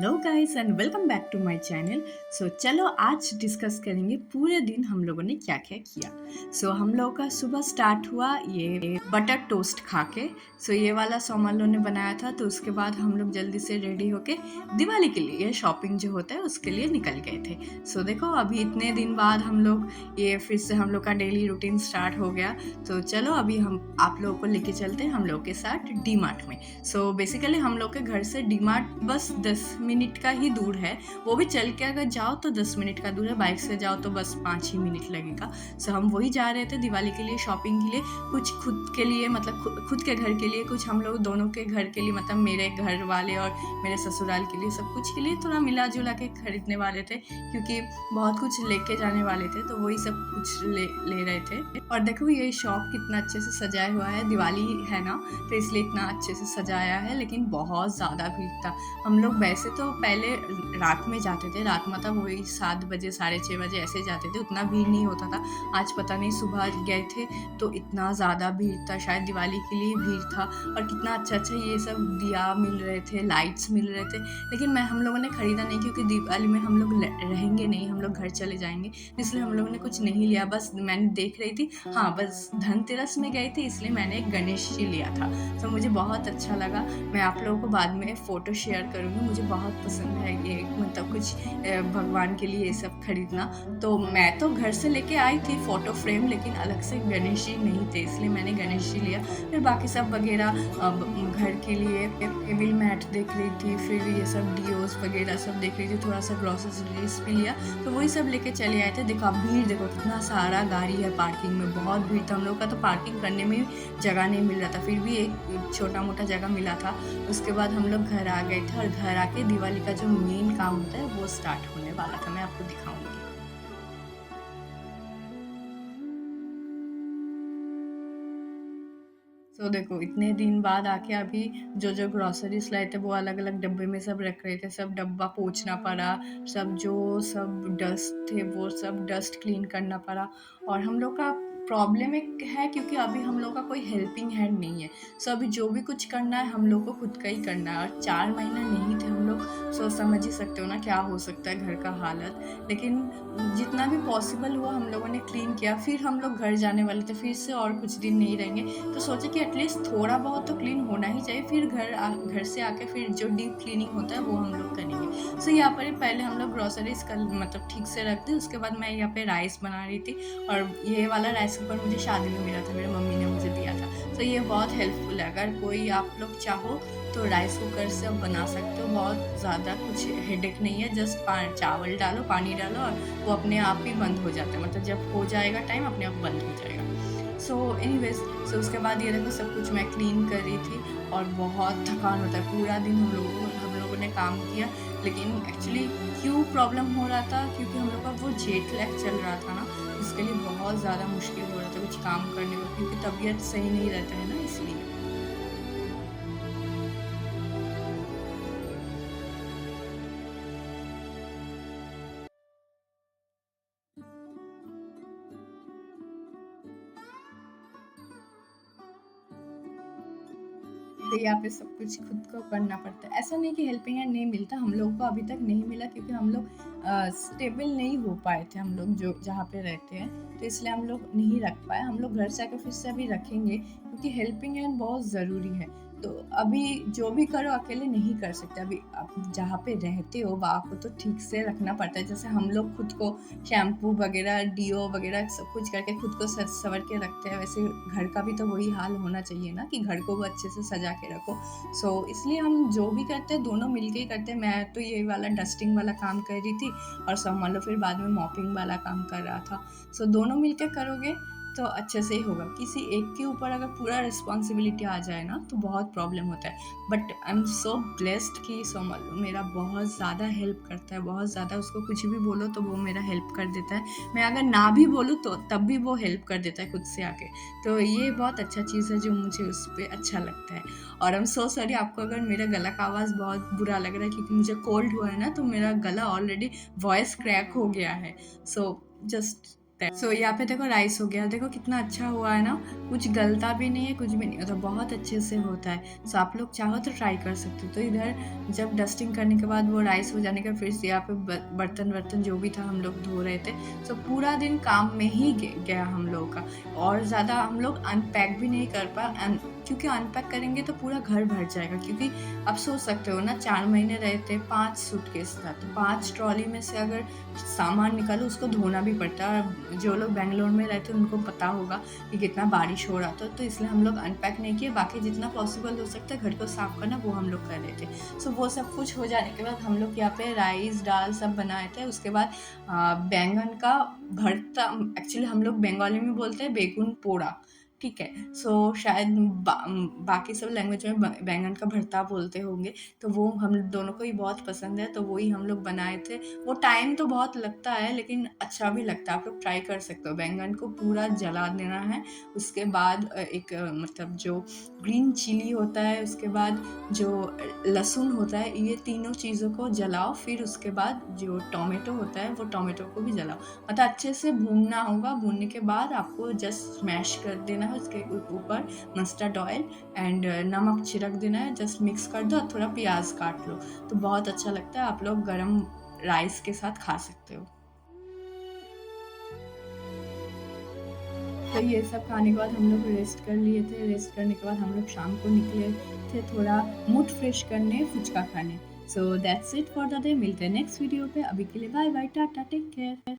Hello guys and welcome back to my channel. चलो आज discuss करेंगे पूरे दिन हम लोगों ने क्या क्या किया। हम लोगों का सुबह स्टार्ट हुआ ये बटर टोस्ट खा के। ये वाला सोमालो ने बनाया था। तो उसके बाद हम लोग जल्दी से रेडी होके दिवाली के लिए शॉपिंग जो होता है उसके लिए निकल गए थे। देखो अभी इतने दिन बाद हम लोग ये फिर से हम लोग का डेली रूटीन स्टार्ट हो गया। तो चलो अभी हम आप लोगों को लेके चलते हैं हम लोग के साथ डी मार्ट में। बेसिकली हम लोग के घर से डी मार्ट बस 10 मिनट का ही दूर है। वो भी चल के अगर जाओ तो 10 मिनट का दूर है, बाइक से जाओ तो बस 5 ही मिनट लगेगा। हम वही जा रहे थे दिवाली के लिए शॉपिंग के लिए, कुछ खुद के लिए मतलब खुद के घर के लिए, कुछ हम लोग दोनों के घर के लिए, मतलब मेरे घर वाले और मेरे ससुराल के लिए, सब कुछ के लिए थोड़ा मिला जुला के खरीदने वाले थे क्योंकि बहुत कुछ लेके जाने वाले थे। तो वही सब कुछ ले रहे थे। और देखो ये शॉप कितना अच्छे से सजाया हुआ है, दिवाली है ना तो इसलिए इतना अच्छे से सजाया है। लेकिन बहुत ज़्यादा भीड़ था। हम लोग वैसे तो पहले रात में जाते थे, रात मतलब वही 7 बजे 6:30 बजे ऐसे जाते थे, उतना भीड़ नहीं होता था। आज पता नहीं सुबह गए थे तो इतना ज़्यादा भीड़ था, शायद दिवाली के लिए भीड़ था। और कितना अच्छा अच्छा ये सब दिया मिल रहे थे, लाइट्स मिल रहे थे। लेकिन हम लोगों ने ख़रीदा नहीं क्योंकि दिवाली में हम लोग रहेंगे नहीं, हम लोग घर चले जाएंगे, इसलिए हम लोगों ने कुछ नहीं लिया। बस मैंने देख रही थी, हाँ बस धनतेरस में गई थी इसलिए मैंने एक गणेश जी लिया था। मुझे बहुत अच्छा लगा। मैं आप लोगों को बाद में फ़ोटो शेयर करूँगी। मुझे बहुत पसंद है ये मतलब कुछ भगवान के लिए ये सब खरीदना। तो मैं तो घर से लेके आई थी फ़ोटो फ्रेम, लेकिन अलग से गणेश जी नहीं थे इसलिए मैंने गणेश जी लिया। फिर बाकी सब वगैरह घर के लिए टेबल मैट देख रही थी, फिर ये सब डिओस वगैरह सब देख रही थी, थोड़ा सा ग्रॉसरीज भी लिया। तो वही सब लेके चले आए थे। देखो अब भीड़ देखो कितना सारा गाड़ी है, पार्किंग में बहुत भीड़ था। हम लोग का तो पार्किंग करने में जगह नहीं मिल रहा था, फिर भी एक छोटा मोटा जगह मिला था। उसके बाद हम लोग घर आ गए थे और घर आके दिवाली का जो मेन काम होता है वो स्टार्ट होने वाला था। मैं आपको दिखाऊंगी। देखो इतने दिन बाद आके अभी जो जो ग्रोसरीज लाए थे वो अलग अलग डब्बे में सब रख रहे थे, सब डब्बा पोंछना पड़ा, सब डस्ट थे वो सब डस्ट क्लीन करना पड़ा। और हम लोग का प्रॉब्लम एक है क्योंकि अभी हम लोग का कोई हेल्पिंग हैंड नहीं है। अभी जो भी कुछ करना है हम लोग को खुद का ही करना है। और 4 महीना नहीं थे हम लोग, समझ ही सकते हो ना क्या हो सकता है घर का हालत। लेकिन जितना भी पॉसिबल हुआ हम लोगों ने क्लीन किया। फिर हम लोग घर जाने वाले थे, फिर से और कुछ दिन नहीं रहेंगे तो सोचे कि एटलीस्ट थोड़ा बहुत तो क्लीन होना ही चाहिए। फिर घर से आके फिर जो डीप क्लीनिंग होता है वो हम लोग करेंगे। यहाँ पर ही पहले हम लोग ग्रोसरीज का मतलब ठीक से रख दी। उसके बाद मैं यहाँ पे राइस बना रही थी और ये वाला राइस कुकर मुझे शादी में मिला था, मेरी मम्मी ने मुझे दिया था। ये बहुत हेल्पफुल है। अगर कोई आप लोग चाहो तो राइस कुकर से आप बना सकते हो, बहुत ज़्यादा कुछ हेडेक नहीं है। जस्ट चावल डालो, पानी डालो और वो अपने आप ही बंद हो जाता है, मतलब जब हो जाएगा टाइम अपने आप बंद हो जाएगा। एनीवेज उसके बाद ये देखो सब कुछ मैं क्लीन कर रही थी और बहुत थकान होता है। पूरा दिन हम लोगों ने काम किया। लेकिन एक्चुअली क्यों प्रॉब्लम हो रहा था, क्योंकि हम लोग का वो जेट लैग चल रहा था ना, इसके लिए बहुत ज़्यादा मुश्किल हो रहा था कुछ काम करने में, क्योंकि तबीयत सही नहीं रहता है ना इसलिए। तो यहाँ पे सब कुछ खुद को करना पड़ता है। ऐसा नहीं कि हेल्पिंग हैंड नहीं मिलता, हम लोग को अभी तक नहीं मिला क्योंकि हम लोग स्टेबल नहीं हो पाए थे। हम लोग जो जहाँ पे रहते हैं तो इसलिए हम लोग नहीं रख पाए। हम लोग घर से आकर फिर से अभी रखेंगे क्योंकि हेल्पिंग हैंड बहुत ज़रूरी है। तो अभी जो भी करो अकेले नहीं कर सकते। अभी आप जहाँ पे रहते हो वहाँ को तो ठीक से रखना पड़ता है। जैसे हम लोग खुद को शैम्पू वगैरह, डिओ वगैरह सब कुछ करके खुद को संवर के रखते हैं, वैसे घर का भी तो वही हाल होना चाहिए ना कि घर को वो अच्छे से सजा के रखो। इसलिए हम जो भी करते हैं दोनों मिलके ही करते हैं। मैं तो ये वाला डस्टिंग वाला काम कर रही थी और मान लो फिर बाद में मॉपिंग वाला काम कर रहा था। दोनों मिलके करोगे तो अच्छे से ही होगा। किसी एक के ऊपर अगर पूरा रिस्पॉन्सिबिलिटी आ जाए ना तो बहुत प्रॉब्लम होता है। But I am so blessed कि मेरा बहुत ज़्यादा हेल्प करता है, बहुत ज़्यादा। उसको कुछ भी बोलो तो वो मेरा हेल्प कर देता है। मैं अगर ना भी बोलूँ तो तब भी वो हेल्प कर देता है खुद से आके। तो ये बहुत अच्छा चीज़ है जो मुझे उस पर अच्छा लगता है। और आई एम सो सॉरी आपको अगर मेरा गला का आवाज़ बहुत बुरा लग रहा है क्योंकि मुझे कोल्ड हुआ है ना, तो मेरा गला ऑलरेडी वॉइस क्रैक हो गया है। जस्ट सो यहाँ पे देखो राइस हो गया, देखो कितना अच्छा हुआ है ना, कुछ गलता भी नहीं है, कुछ भी नहीं होता, बहुत अच्छे से होता है। सो आप लोग चाहो तो ट्राई कर सकते हो। तो इधर जब डस्टिंग करने के बाद वो राइस हो जाने का, फिर से यहाँ पे बर्तन वर्तन जो भी था हम लोग धो रहे थे। सो पूरा दिन काम में ही गया हम लोग का, और ज़्यादा हम लोग अनपैक भी नहीं कर पाए, क्योंकि अनपैक करेंगे तो पूरा घर भर जाएगा। क्योंकि आप सोच सकते हो ना, 4 महीने रहे थे, 5 सूटकेस था, तो 5 ट्रॉली में से अगर सामान निकालो उसको धोना भी पड़ता है। और जो लोग बेंगलोर में रहते हैं उनको पता होगा कि कितना बारिश हो रहा था, तो इसलिए हम लोग अनपैक नहीं किए। बाकी जितना पॉसिबल हो सकता है घर को साफ करना, वो हम लोग कर रहे थे। सो वो सब कुछ हो जाने के बाद हम लोग यहाँ पे राइस दाल सब बनाए थे। उसके बाद बैंगन का भरता, एक्चुअली हम लोग बंगाली में बोलते हैं बेगुन पोड़ा, ठीक है। सो शायद बाकी सब लैंग्वेज में बैंगन का भरता बोलते होंगे। तो वो हम दोनों को ही बहुत पसंद है, तो वही हम लोग बनाए थे। वो टाइम तो बहुत लगता है लेकिन अच्छा भी लगता है, आप लोग ट्राई कर सकते हो। बैंगन को पूरा जला देना है, उसके बाद एक मतलब जो ग्रीन चिली होता है, उसके बाद जो लहसुन होता है, ये तीनों चीज़ों को जलाओ। फिर उसके बाद जो टोमेटो होता है वो टोमेटो को भी जलाओ, मतलब अच्छे से भूनना होगा। भूनने के बाद आपको जस्ट स्मैश कर देना है, उसके ऊपर मस्टर्ड ऑयल एंड नमक छिड़क देना है, जस्ट मिक्स कर दो और थोड़ा प्याज काट लो, तो बहुत अच्छा लगता है। आप लोग गरम राइस के साथ खा सकते हो। तो ये सब खाने के बाद हम लोग रेस्ट कर लिए थे। रेस्ट करने के बाद हम लोग शाम को निकले थे थोड़ा मूड फ्रेश करने, फुचका खाने। So that's it for the day. मिलते हैं नेक्स्ट वीडियो पे। अभी के लिए bye bye, tata, take care.